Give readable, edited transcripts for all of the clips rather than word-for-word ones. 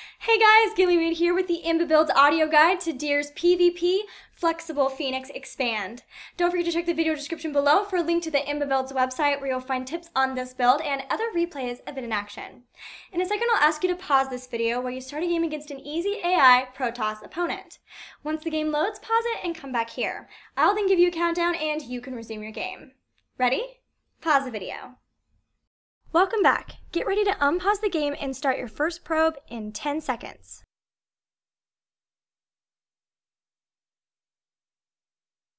Hey guys, Gilly Reed here with the IMBAbuilds audio guide to Deer's PvP Flexible Phoenix Expand. Don't forget to check the video description below for a link to the IMBAbuilds website where you'll find tips on this build and other replays of it in action. In a second, I'll ask you to pause this video while you start a game against an easy AI Protoss opponent. Once the game loads, pause it and come back here. I'll then give you a countdown and you can resume your game. Ready? Pause the video. Welcome back. Get ready to unpause the game and start your first probe in 10 seconds.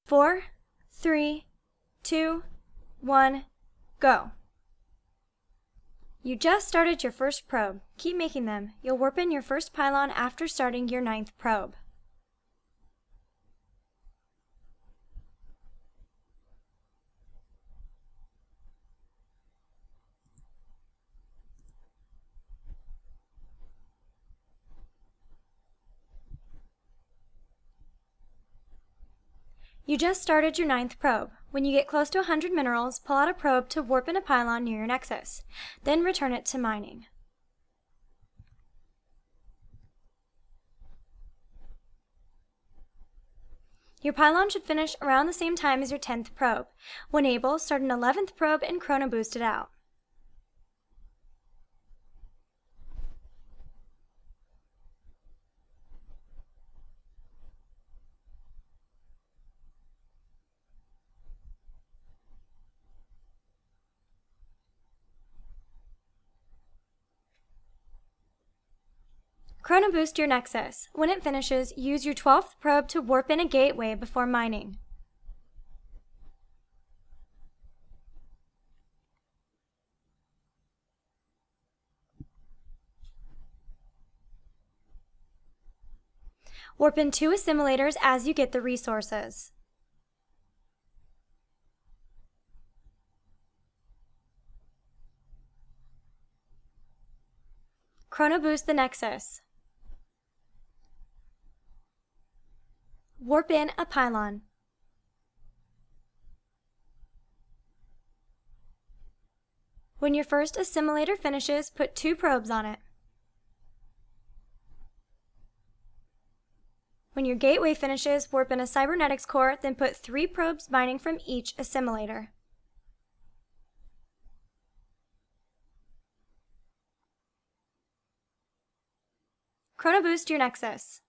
Four, three, two, one, go. You just started your first probe. Keep making them. You'll warp in your first pylon after starting your 9th probe. You just started your 9th probe. When you get close to 100 minerals, pull out a probe to warp in a pylon near your nexus. Then return it to mining. Your pylon should finish around the same time as your 10th probe. When able, start an 11th probe and chrono boost it out. Chrono boost your nexus. When it finishes, use your 12th probe to warp in a gateway before mining. Warp in 2 assimilators as you get the resources. Chrono boost the nexus. Warp in a pylon. When your first assimilator finishes, put 2 probes on it. When your gateway finishes, warp in a cybernetics core, then put 3 probes mining from each assimilator. Chrono boost your nexus.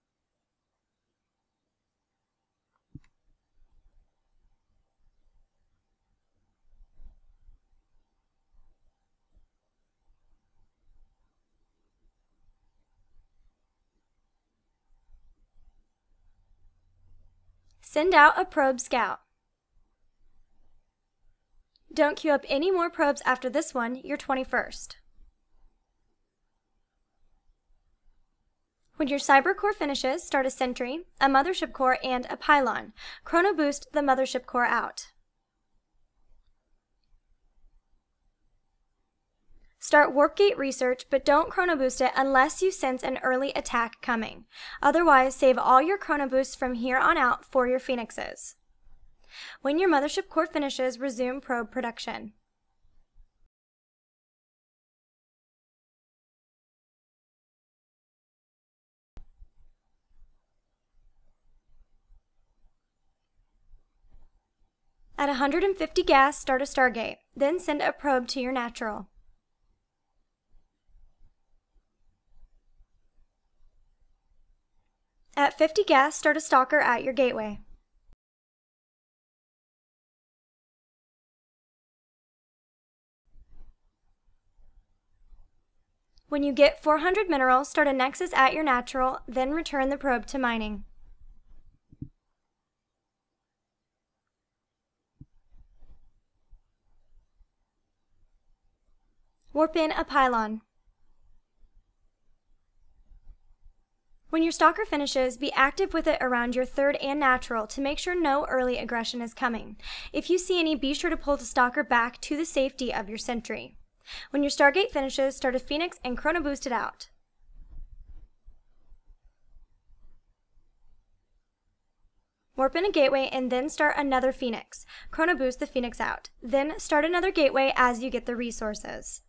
Send out a probe scout. Don't queue up any more probes after this one, your 21st. When your cyber core finishes, start a sentry, a mothership core, and a pylon. Chrono boost the mothership core out. Start warp gate research, but don't chrono boost it unless you sense an early attack coming. Otherwise, save all your chrono boosts from here on out for your phoenixes. When your mothership core finishes, resume probe production. At 150 gas, start a stargate, then send a probe to your natural. At 50 gas, start a stalker at your gateway. When you get 400 minerals, start a nexus at your natural, then return the probe to mining. Warp in a pylon. When your stalker finishes, be active with it around your 3rd and natural to make sure no early aggression is coming. If you see any, be sure to pull the stalker back to the safety of your sentry. When your stargate finishes, start a phoenix and chrono boost it out. Warp in a gateway and then start another phoenix. Chrono boost the phoenix out. Then start another gateway as you get the resources.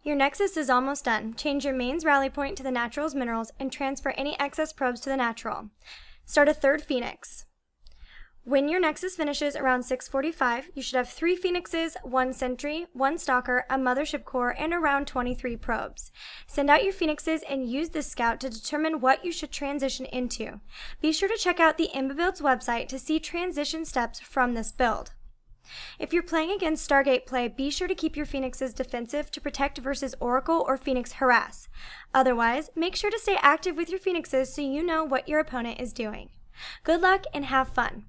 Your Nexus is almost done. Change your main's rally point to the Natural's minerals and transfer any excess probes to the Natural. Start a third Phoenix. When your Nexus finishes around 6:45, you should have 3 Phoenixes, 1 Sentry, 1 Stalker, a Mothership Core, and around 23 probes. Send out your Phoenixes and use this scout to determine what you should transition into. Be sure to check out the IMBAbuilds website to see transition steps from this build. If you're playing against Stargate play, be sure to keep your Phoenixes defensive to protect versus Oracle or Phoenix Harass. Otherwise, make sure to stay active with your Phoenixes so you know what your opponent is doing. Good luck and have fun!